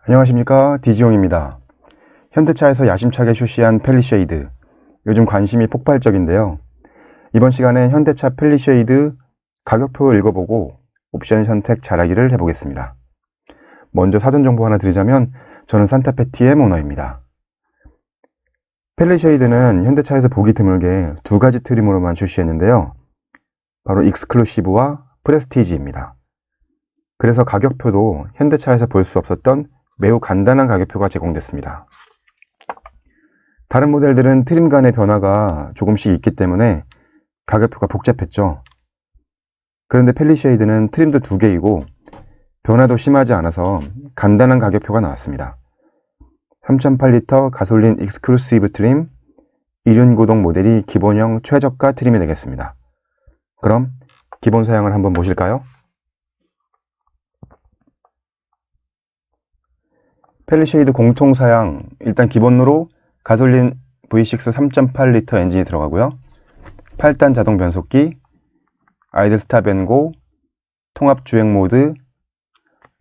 안녕하십니까, 디지용입니다. 현대차에서 야심차게 출시한 펠리쉐이드, 요즘 관심이 폭발적인데요. 이번 시간엔 현대차 펠리쉐이드 가격표 읽어보고 옵션 선택 잘하기를 해보겠습니다. 먼저 사전 정보 하나 드리자면 저는 산타페 TM 오너입니다. 펠리쉐이드는 현대차에서 보기 드물게 두 가지 트림으로만 출시했는데요. 바로 익스클루시브와 프레스티지입니다. 그래서 가격표도 현대차에서 볼 수 없었던 매우 간단한 가격표가 제공됐습니다. 다른 모델들은 트림 간의 변화가 조금씩 있기 때문에 가격표가 복잡했죠. 그런데 펠리쉐이드는 트림도 두 개이고 변화도 심하지 않아서 간단한 가격표가 나왔습니다. 3.8L 가솔린 익스클루시브 트림 1륜구동 모델이 기본형 최저가 트림이 되겠습니다. 그럼 기본 사양을 한번 보실까요? 펠리쉐이드 공통 사양, 일단 기본으로 가솔린 V6 3.8L 엔진이 들어가고요. 8단 자동 변속기, 아이들 스탑 앤 고, 통합 주행 모드,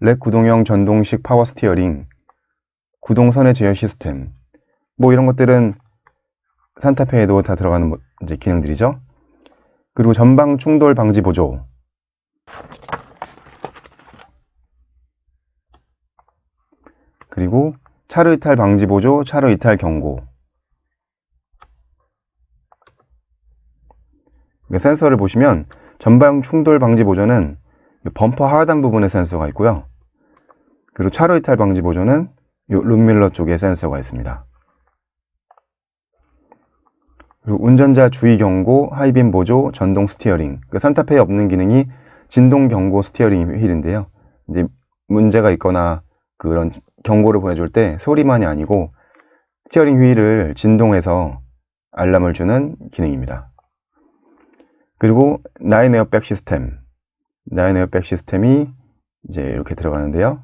렉 구동형 전동식 파워 스티어링, 구동 선의 제어 시스템, 뭐 이런 것들은 산타페에도 다 들어가는 이제 기능들이죠. 그리고 전방 충돌 방지 보조, 그리고 차로 이탈 방지 보조, 차로 이탈 경고. 센서를 보시면 전방 충돌 방지 보조는 범퍼 하단 부분에 센서가 있고요. 그리고 차로 이탈 방지 보조는 룸밀러 쪽에 센서가 있습니다. 그리고 운전자 주의 경고, 하이빔 보조, 전동 스티어링. 산타페에 없는 기능이 진동 경고 스티어링 휠인데요. 이제 문제가 있거나 그런 경고를 보내줄 때 소리만이 아니고 스티어링 휠을 진동해서 알람을 주는 기능입니다. 그리고 9 에어백 시스템, 9 에어백 시스템이 이제 이렇게 들어가는데요.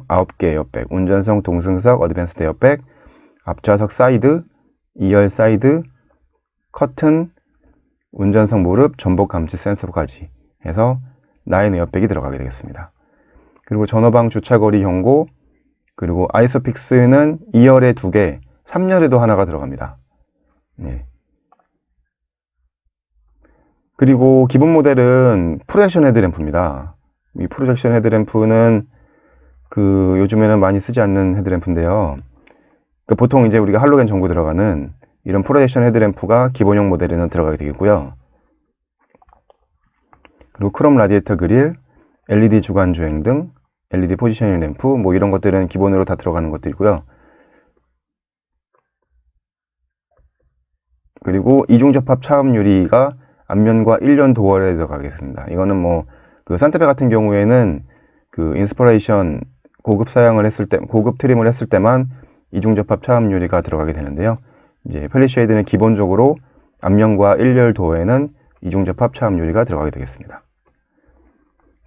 9개 에어백, 운전석, 동승석, 어드밴스드 에어백, 앞좌석 사이드, 2열 사이드, 커튼, 운전석 무릎, 전복 감지 센서까지 해서 9 에어백이 들어가게 되겠습니다. 그리고 전후방 주차거리 경고, 그리고 아이소픽스는 2열에 2개, 3열에도 하나가 들어갑니다. 네. 그리고 기본 모델은 프로젝션 헤드램프입니다. 이 프로젝션 헤드램프는 요즘에는 많이 쓰지 않는 헤드램프인데요. 보통 이제 우리가 할로겐 전구 들어가는 이런 프로젝션 헤드램프가 기본형 모델에는 들어가게 되겠고요. 그리고 크롬 라디에이터 그릴, LED 주간 주행 등, LED 포지셔닝 램프, 뭐 이런 것들은 기본으로 다 들어가는 것들이고요. 그리고 이중 접합 차음 유리가 앞면과 1륜 도어에 들어가겠습니다. 이거는 뭐 산타페 같은 경우에는 인스퍼레이션 고급 사양을 했을 때, 고급 트림을 했을 때만 이중 접합 차음 유리가 들어가게 되는데요. 이제 펠리쉐이드는 기본적으로 앞면과 1륜 도어에는 이중 접합 차음 유리가 들어가게 되겠습니다.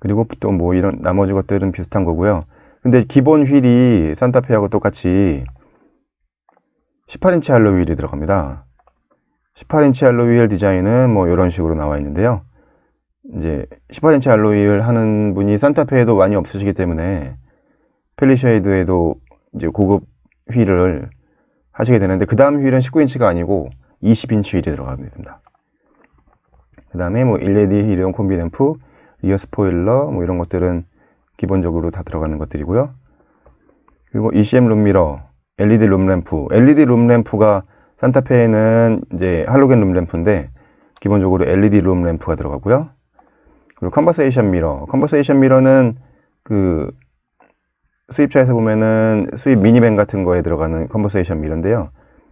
그리고 또 뭐 이런 나머지 것들은 비슷한 거고요. 근데 기본 휠이 산타페하고 똑같이 18인치 알로이 휠이 들어갑니다. 18인치 알로이 휠 디자인은 뭐 이런 식으로 나와 있는데요. 이제 18인치 알로이 휠 하는 분이 산타페에도 많이 없으시기 때문에 펠리쉐이드에도 이제 고급 휠을 하시게 되는데, 그 다음 휠은 19인치가 아니고 20인치 휠이 들어가게 됩니다. 그 다음에 뭐 LED 힐리움 콤비 램프, 리어 스포일러, 뭐 이런 것들은 기본적으로 다 들어가는 것들이고요. 그리고 ECM 룸미러, LED 룸램프. LED 룸램프가 산타페에는 이제 할로겐 룸램프인데 기본적으로 LED 룸램프가 들어가고요. 그리고 컨버세이션 미러. 컨버세이션 미러는 수입차에서 보면은 수입 미니밴 같은 거에 들어가는 컨버세이션 미러인데요.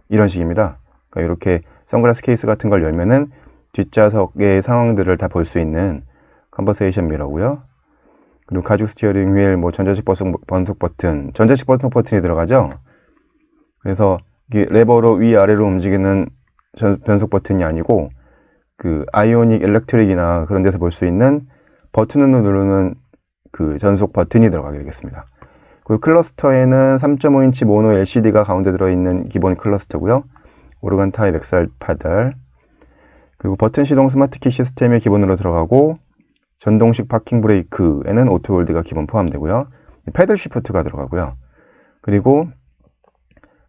이런 식입니다. 그러니까 이렇게 선글라스 케이스 같은 걸 열면은 뒷좌석의 상황들을 다 볼 수 있는 컨버세이션 미러고요. 그리고 가죽 스티어링 휠, 뭐 전자식 번속 버튼, 전자식 번속 버튼이 들어가죠. 그래서 레버로 위아래로 움직이는 변속 버튼이 아니고 아이오닉 일렉트릭이나 그런 데서 볼 수 있는 버튼으로 누르는 전속 버튼이 들어가게 되겠습니다. 그리고 클러스터에는 3.5인치 모노 LCD가 가운데 들어있는 기본 클러스터고요. 오르간 타입 XR 페달, 그리고 버튼 시동 스마트키 시스템이 기본으로 들어가고 전동식 파킹 브레이크에는 오토홀드가 기본 포함되고요. 패들 시프트가 들어가고요. 그리고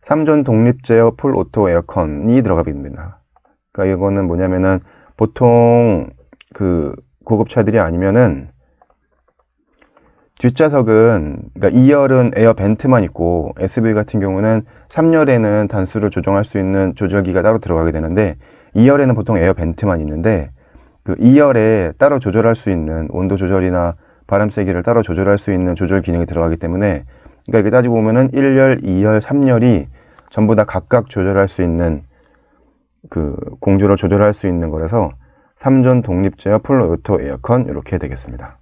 3전 독립 제어 풀 오토 에어컨이 들어가게 됩니다. 그러니까 이거는 뭐냐면은 보통 그 고급차들이 아니면은 뒷좌석은, 그러니까 2열은 에어 벤트만 있고 SUV 같은 경우는 3열에는 단수를 조정할 수 있는 조절기가 따로 들어가게 되는데 2열에는 보통 에어 벤트만 있는데 그 2열에 따로 조절할 수 있는 온도 조절이나 바람 세기를 따로 조절할 수 있는 조절 기능이 들어가기 때문에, 그러니까 이렇게 따지고 보면은 1열, 2열, 3열이 전부 다 각각 조절할 수 있는 그 공조를 조절할 수 있는 거라서 3전 독립 제어 풀 오토 에어컨 이렇게 되겠습니다.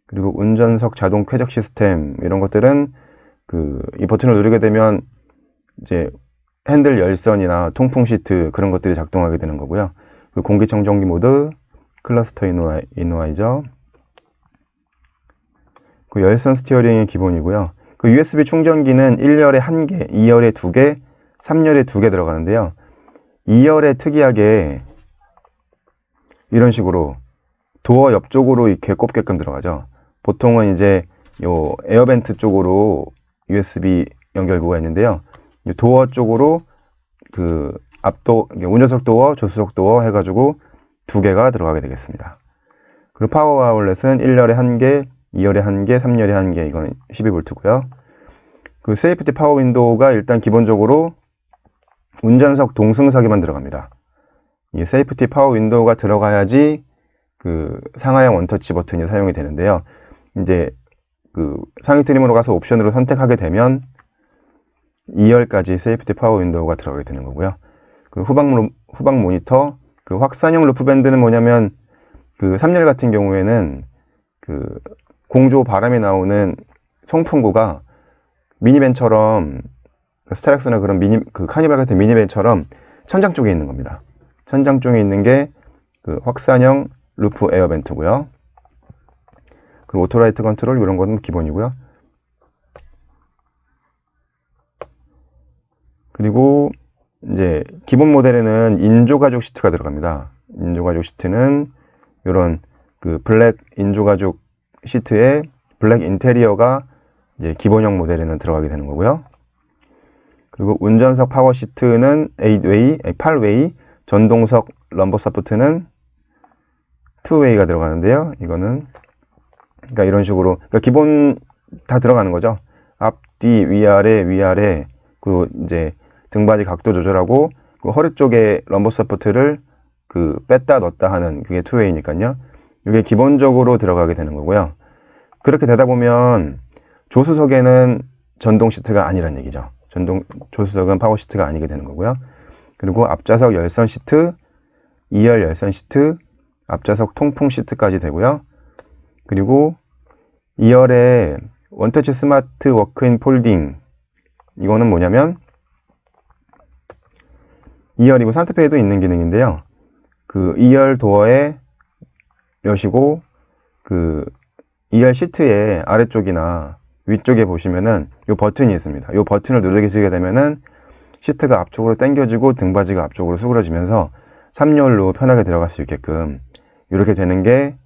그리고 운전석 자동 쾌적 시스템 이런 것들은 이 버튼을 누르게 되면 이제 핸들 열선이나 통풍 시트 그런 것들이 작동하게 되는 거고요. 공기청정기 모드, 클러스터 이너와이저, 열선 스티어링이 기본이고요. USB 충전기는 1열에 1개, 2열에 2개, 3열에 2개 들어가는데요. 2열에 특이하게 이런 식으로 도어 옆쪽으로 이렇게 꼽게끔 들어가죠. 보통은 이제 요 에어벤트 쪽으로 USB 연결구가 있는데요. 도어 쪽으로 운전석 도어, 조수석 도어 해가지고 2개가 들어가게 되겠습니다. 그리고 파워 아울렛은 1열에 1개, 2열에 1개, 3열에 1개, 이거는 12V고요. 세이프티 파워 윈도우가 일단 기본적으로 운전석 동승석에만 들어갑니다. 이 세이프티 파워 윈도우가 들어가야지 상하형 원터치 버튼이 사용이 되는데요. 이제 상위 트림으로 가서 옵션으로 선택하게 되면 2열까지 세이프티 파워 윈도우가 들어가게 되는 거고요. 후방 모니터, 확산형 루프 밴드는 뭐냐면 3열 같은 경우에는 공조 바람이 나오는 송풍구가 미니밴처럼 스타렉스나 그런 카니발 같은 미니밴처럼 천장 쪽에 있는 겁니다. 천장 쪽에 있는 게 확산형 루프 에어벤트고요. 그리고 오토라이트 컨트롤 이런 거는 기본이고요. 그리고 이제 기본 모델에는 인조가죽 시트가 들어갑니다. 인조가죽 시트는 이런 블랙 인조가죽 시트에 블랙 인테리어가 이제 기본형 모델에는 들어가게 되는 거고요. 그리고 운전석 파워 시트는 8웨이, 전동석 럼버 서포트는 2웨이가 들어가는데요. 이거는 그러니까 이런 식으로 기본 다 들어가는 거죠. 앞, 뒤, 위아래, 그리고 이제 등받이 각도 조절하고 허리 쪽에 럼버 서포트를 뺐다 넣었다 하는 그게 2웨이니까요. 이게 기본적으로 들어가게 되는 거고요. 그렇게 되다 보면 조수석에는 전동 시트가 아니란 얘기죠. 조수석은 파워 시트가 아니게 되는 거고요. 그리고 앞좌석 열선 시트, 2열 열선 시트, 앞좌석 통풍 시트까지 되고요. 그리고 2열에 원터치 스마트 워크인 폴딩, 이거는 뭐냐면 2열이고 산타페에도 있는 기능인데요. 2열 도어에 여시고 2열 시트의 아래쪽이나 위쪽에 보시면은 이 버튼이 있습니다. 이 버튼을 누르시게 되면은 시트가 앞쪽으로 당겨지고 등받이가 앞쪽으로 수그러지면서 3열로 편하게 들어갈 수 있게끔 이렇게 되는 게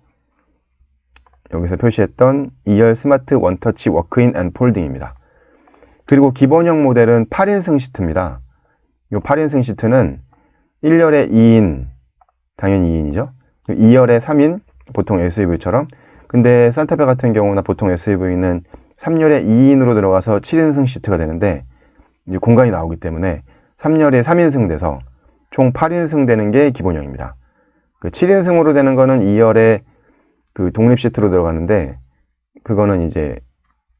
여기서 표시했던 2열 스마트 원터치 워크인 앤 폴딩입니다. 그리고 기본형 모델은 8인승 시트입니다. 이 8인승 시트는 1열에 2인, 당연히 2인이죠. 2열에 3인, 보통 SUV처럼. 근데 산타페 같은 경우나 보통 SUV는 3열에 2인으로 들어가서 7인승 시트가 되는데 이제 공간이 나오기 때문에 3열에 3인승 돼서 총 8인승 되는 게 기본형입니다. 7인승으로 되는 거는 2열에 독립 시트로 들어가는데 그거는 이제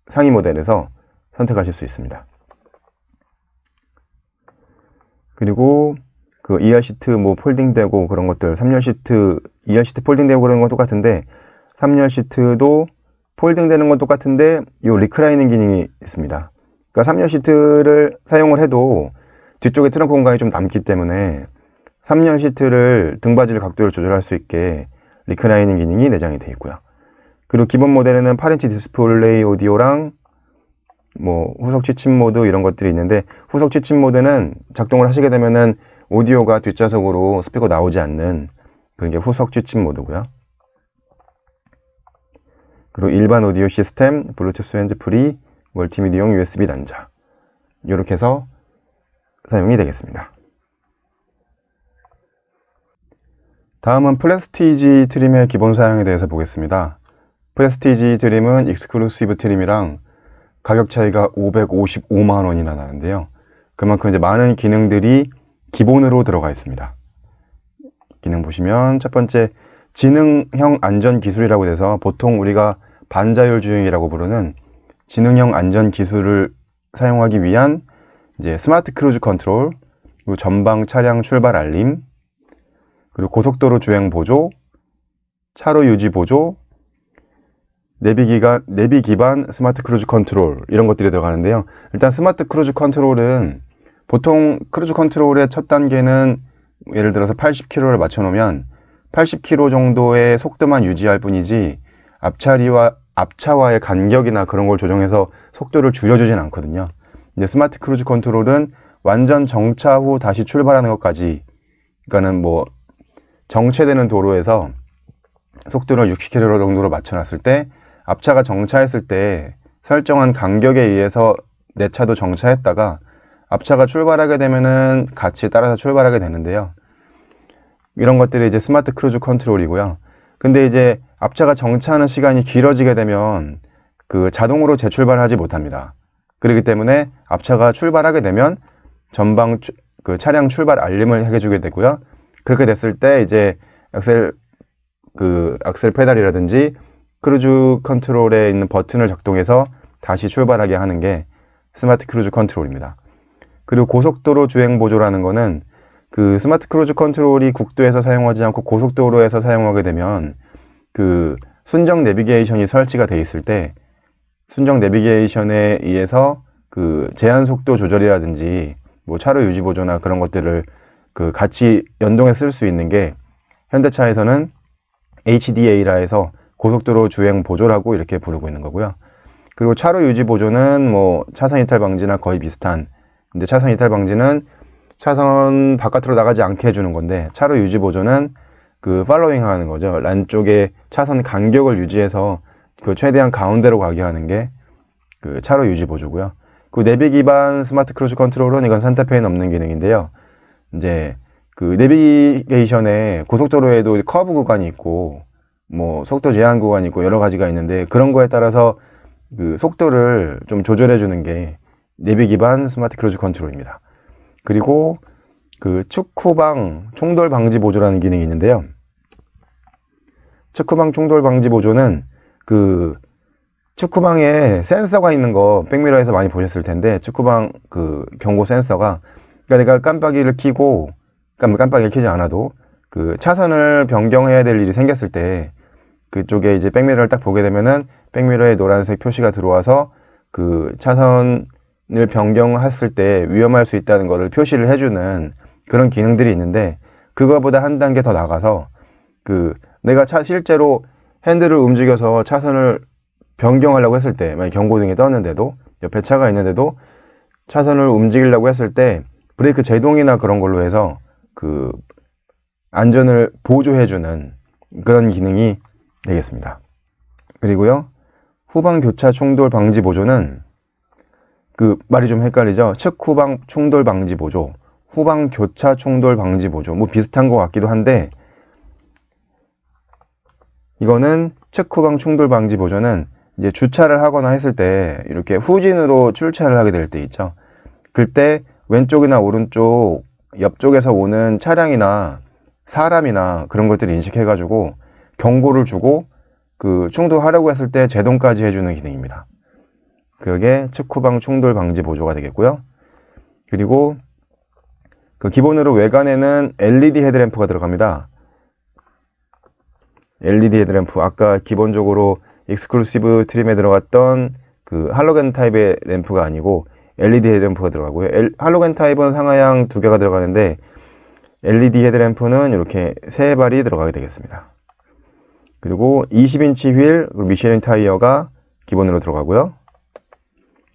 상위 모델에서 선택하실 수 있습니다. 그리고 2열 시트 폴딩되고 그런 것들, 3열 시트, 2열 시트 폴딩되고 그런 건 똑같은데 3열 시트도 폴딩되는 건 똑같은데 이 리클라이닝 기능이 있습니다. 그러니까 3열 시트를 사용을 해도 뒤쪽에 트렁크 공간이 좀 남기 때문에 3열 시트를 등받이를 각도를 조절할 수 있게 리클라이닝 기능이 내장이 되어 있고요. 그리고 기본 모델에는 8인치 디스플레이 오디오랑 후석 취침 모드 이런 것들이 있는데 후석 취침 모드는 작동을 하시게 되면은 오디오가 뒷좌석으로 스피커 나오지 않는 그게 후석 취침 모드고요. 그리고 일반 오디오 시스템, 블루투스 핸즈프리, 멀티미디어용 USB 단자. 이렇게 해서 사용이 되겠습니다. 다음은 프레스티지 트림의 기본 사양에 대해서 보겠습니다. 프레스티지 트림은 익스클루시브 트림이랑 가격 차이가 555만원이나 나는데요. 그만큼 이제 많은 기능들이 기본으로 들어가 있습니다. 기능 보시면 첫 번째 지능형 안전 기술이라고 해서 보통 우리가 반자율 주행이라고 부르는 지능형 안전 기술을 사용하기 위한 이제 스마트 크루즈 컨트롤, 그리고 전방 차량 출발 알림, 그리고 고속도로 주행 보조, 차로 유지 보조, 내비 기반 스마트 크루즈 컨트롤 이런 것들이 들어가는데요. 일단 스마트 크루즈 컨트롤은 보통 크루즈 컨트롤의 첫 단계는 예를 들어서 80km를 맞춰 놓으면 80km 정도의 속도만 유지할 뿐이지 앞차와의 간격이나 그런 걸 조정해서 속도를 줄여주진 않거든요. 이제 스마트 크루즈 컨트롤은 완전 정차 후 다시 출발하는 것까지, 그러니까는 뭐 정체되는 도로에서 속도를 60km 정도로 맞춰놨을 때 앞차가 정차했을 때 설정한 간격에 의해서 내 차도 정차했다가 앞차가 출발하게 되면은 같이 따라서 출발하게 되는데요. 이런 것들이 이제 스마트 크루즈 컨트롤이고요. 근데 이제 앞차가 정차하는 시간이 길어지게 되면 그 자동으로 재출발하지 못합니다. 그렇기 때문에 앞차가 출발하게 되면 전방 그 차량 출발 알림을 해주게 되고요. 그렇게 됐을 때 이제 악셀 페달이라든지 크루즈 컨트롤에 있는 버튼을 작동해서 다시 출발하게 하는 게 스마트 크루즈 컨트롤입니다. 그리고 고속도로 주행 보조라는 거는 그 스마트 크루즈 컨트롤이 국도에서 사용하지 않고 고속도로에서 사용하게 되면 그 순정 내비게이션이 설치가 되어 있을 때 순정 내비게이션에 의해서 그 제한 속도 조절이라든지 뭐 차로 유지 보조나 그런 것들을 그 같이 연동해 쓸 수 있는 게 현대차에서는 HDA라 해서 고속도로 주행 보조라고 이렇게 부르고 있는 거고요. 그리고 차로 유지 보조는 뭐 차선 이탈 방지나 거의 비슷한, 근데 차선 이탈 방지는 차선 바깥으로 나가지 않게 해주는 건데, 차로 유지 보조는 그 팔로잉 하는 거죠. 란 쪽에 차선 간격을 유지해서 그 최대한 가운데로 가게 하는 게 그 차로 유지 보조고요. 그 내비 기반 스마트 크루즈 컨트롤은 이건 산타페에는 없는 기능인데요. 이제 그 내비게이션에 고속도로에도 커브 구간이 있고 뭐 속도 제한 구간이 있고 여러 가지가 있는데, 그런 거에 따라서 그 속도를 좀 조절해 주는 게 내비 기반 스마트 크루즈 컨트롤입니다. 그리고 그 측후방 충돌 방지 보조라는 기능이 있는데요. 측후방 충돌 방지 보조는 그 측후방에 센서가 있는 거 백미러에서 많이 보셨을 텐데, 측후방 그 경고 센서가, 그러니까 내가 깜빡이를 켜고 깜빡이를 켜지 않아도 그 차선을 변경해야 될 일이 생겼을 때 그쪽에 이제 백미러를 딱 보게 되면은 백미러에 노란색 표시가 들어와서 그 차선을 변경했을 때 위험할 수 있다는 것을 표시를 해주는 그런 기능들이 있는데, 그거보다 한 단계 더 나가서 그 내가 실제로 핸들을 움직여서 차선을 변경하려고 했을 때, 만약 경고등이 떴는데도 옆에 차가 있는데도 차선을 움직이려고 했을 때 브레이크 제동이나 그런 걸로 해서 그 안전을 보조해주는 그런 기능이 되겠습니다. 그리고요, 후방 교차 충돌 방지 보조는 그 말이 좀 헷갈리죠. 측후방 충돌 방지 보조, 후방 교차 충돌 방지 보조, 뭐 비슷한 것 같기도 한데, 이거는 측후방 충돌 방지 보조는 이제 주차를 하거나 했을 때 이렇게 후진으로 출차를 하게 될 때 있죠. 그때 왼쪽이나 오른쪽 옆쪽에서 오는 차량이나 사람이나 그런 것들을 인식해가지고 경고를 주고 그 충돌하려고 했을 때 제동까지 해주는 기능입니다. 그게 측후방 충돌 방지 보조가 되겠고요. 그리고 그 기본으로 외관에는 LED 헤드램프가 들어갑니다. LED 헤드램프, 아까 기본적으로 익스클루시브 트림에 들어갔던 그 할로겐 타입의 램프가 아니고 LED 헤드램프가 들어가고요. 할로겐 타입은 상하향 2개가 들어가는데 LED 헤드램프는 이렇게 3발이 들어가게 되겠습니다. 그리고 20인치 휠, 미쉐린 타이어가 기본으로 들어가고요.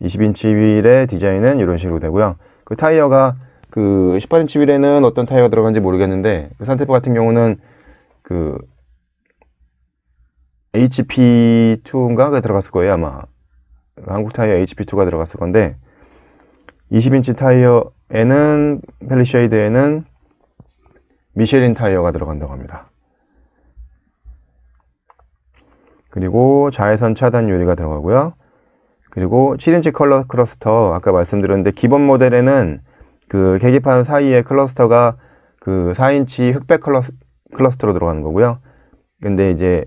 20인치 휠의 디자인은 이런 식으로 되고요. 그 타이어가 그 18인치 휠에는 어떤 타이어가 들어간지 모르겠는데, 그 산타페 같은 경우는 그 HP2인가 들어갔을 거예요. 아마 한국 타이어 HP2가 들어갔을 건데 20인치 타이어에는 펠리쉐이드에는 미쉐린 타이어가 들어간다고 합니다. 그리고 자외선 차단 유리가 들어가고요. 그리고 7인치 컬러 클러스터, 아까 말씀드렸는데 기본 모델에는 그 계기판 사이에 클러스터가 그 4인치 흑백 클러스터로 들어가는 거고요. 근데 이제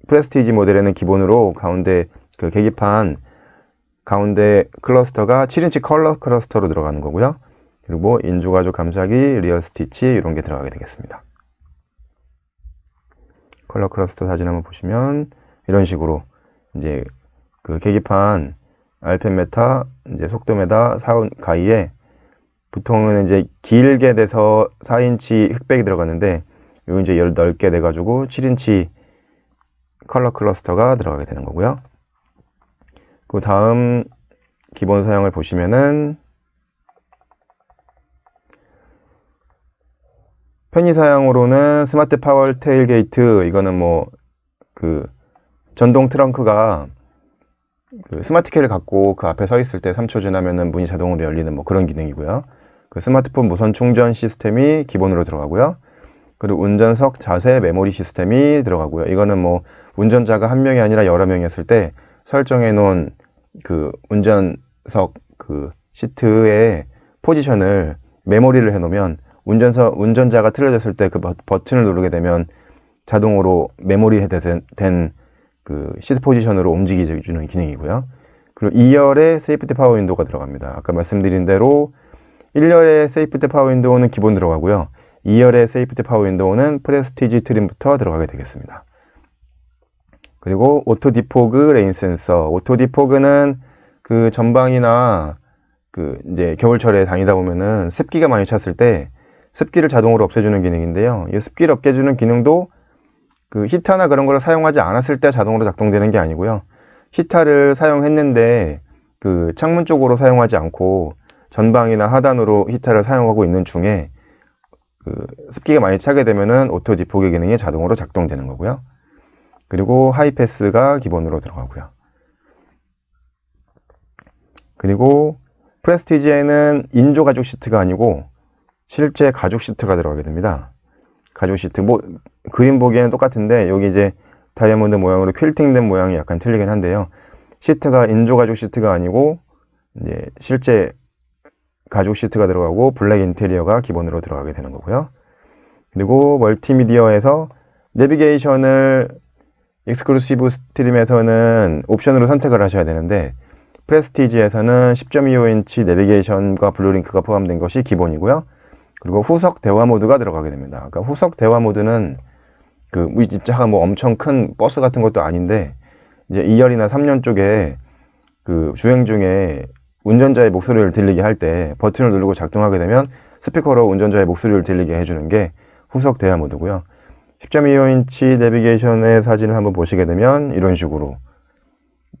프레스티지 모델에는 기본으로 가운데 그 계기판 가운데 클러스터가 7인치 컬러 클러스터로 들어가는 거고요. 그리고 인조가죽 감싸기, 리어 스티치 이런 게 들어가게 되겠습니다. 컬러 클러스터 사진 한번 보시면 이런 식으로 이제 그 계기판 알펜 메타, 이제 속도메다, 사운 가이에 보통은 이제 길게 돼서 4인치 흑백이 들어갔는데 요 이제 넓게 돼 가지고 7인치 컬러 클러스터가 들어가게 되는 거고요. 그 다음 기본 사양을 보시면은 편의 사양으로는 스마트 파워 테일게이트, 이거는 뭐 그 전동 트렁크가 그 스마트 키를 갖고 그 앞에 서 있을 때 3초 지나면은 문이 자동으로 열리는 뭐 그런 기능이고요. 그 스마트폰 무선 충전 시스템이 기본으로 들어가고요. 그리고 운전석 자세 메모리 시스템이 들어가고요. 이거는 뭐 운전자가 한 명이 아니라 여러 명이었을 때 설정해 놓은 그 운전석 그 시트의 포지션을 메모리를 해 놓으면 운전자가 틀어졌을 때 그 버튼을 누르게 되면 자동으로 메모리 된 그 시트 포지션으로 움직여주는 기능이고요. 그리고 2열에 세이프티 파워 윈도우가 들어갑니다. 아까 말씀드린 대로 1열의 세이프티 파워 윈도우는 기본 들어가고요. 2열의 세이프티 파워 윈도우는 프레스티지 트림부터 들어가게 되겠습니다. 그리고 오토 디포그 레인 센서. 오토 디포그는 그 전방이나 그 이제 겨울철에 다니다 보면은 습기가 많이 찼을 때 습기를 자동으로 없애주는 기능인데요. 이 습기를 없애주는 기능도 그 히터나 그런 걸 사용하지 않았을 때 자동으로 작동되는 게 아니고요. 히터를 사용했는데 그 창문 쪽으로 사용하지 않고 전방이나 하단으로 히터를 사용하고 있는 중에 그 습기가 많이 차게 되면은 오토 디포그 기능이 자동으로 작동되는 거고요. 그리고 하이패스가 기본으로 들어가고요. 그리고 프레스티지에는 인조 가죽 시트가 아니고 실제 가죽 시트가 들어가게 됩니다. 가죽 시트, 뭐 그림 보기에는 똑같은데 여기 이제 다이아몬드 모양으로 퀼팅된 모양이 약간 틀리긴 한데요. 시트가 인조 가죽 시트가 아니고 이제 실제 가죽 시트가 들어가고 블랙 인테리어가 기본으로 들어가게 되는 거고요. 그리고 멀티미디어에서 내비게이션을 익스클루시브 스트림에서는 옵션으로 선택을 하셔야 되는데 프레스티지에서는 10.25인치 내비게이션과 블루링크가 포함된 것이 기본이고요. 그리고 후석 대화 모드가 들어가게 됩니다. 그러니까 후석 대화 모드는 그 진짜 뭐 엄청 큰 버스 같은 것도 아닌데 이제 2열이나 3열 쪽에 그 주행 중에 운전자의 목소리를 들리게 할 때 버튼을 누르고 작동하게 되면 스피커로 운전자의 목소리를 들리게 해주는 게 후석 대화 모드고요. 10.25인치 내비게이션의 사진을 한번 보시게 되면 이런 식으로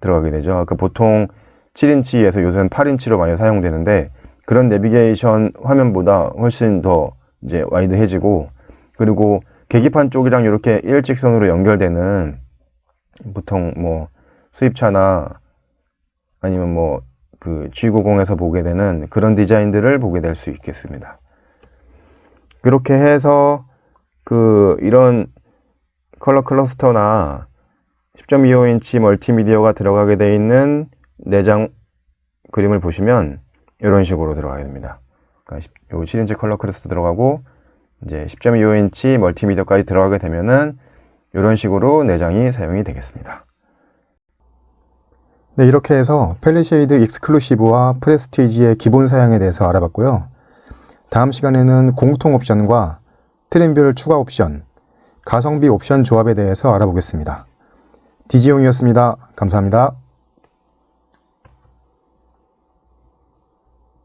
들어가게 되죠. 그러니까 보통 7인치에서 요새는 8인치로 많이 사용되는데 그런 내비게이션 화면보다 훨씬 더 이제 와이드해지고, 그리고 계기판 쪽이랑 이렇게 일직선으로 연결되는 보통 뭐 수입차나 아니면 뭐 그 G90에서 보게 되는 그런 디자인들을 보게 될 수 있겠습니다. 그렇게 해서 그 이런 컬러 클러스터나 10.25인치 멀티미디어가 들어가게 되어 있는 내장 그림을 보시면 이런 식으로 들어가게 됩니다. 그러니까 요 7인치 컬러 클러스터 들어가고 이제 10.25인치 멀티미디어까지 들어가게 되면은 이런 식으로 내장이 사용이 되겠습니다. 네, 이렇게 해서 펠리쉐이드 익스클루시브와 프레스티지의 기본 사양에 대해서 알아봤고요. 다음 시간에는 공통 옵션과 트림별 추가 옵션, 가성비 옵션 조합에 대해서 알아보겠습니다. 디지용이었습니다. 감사합니다.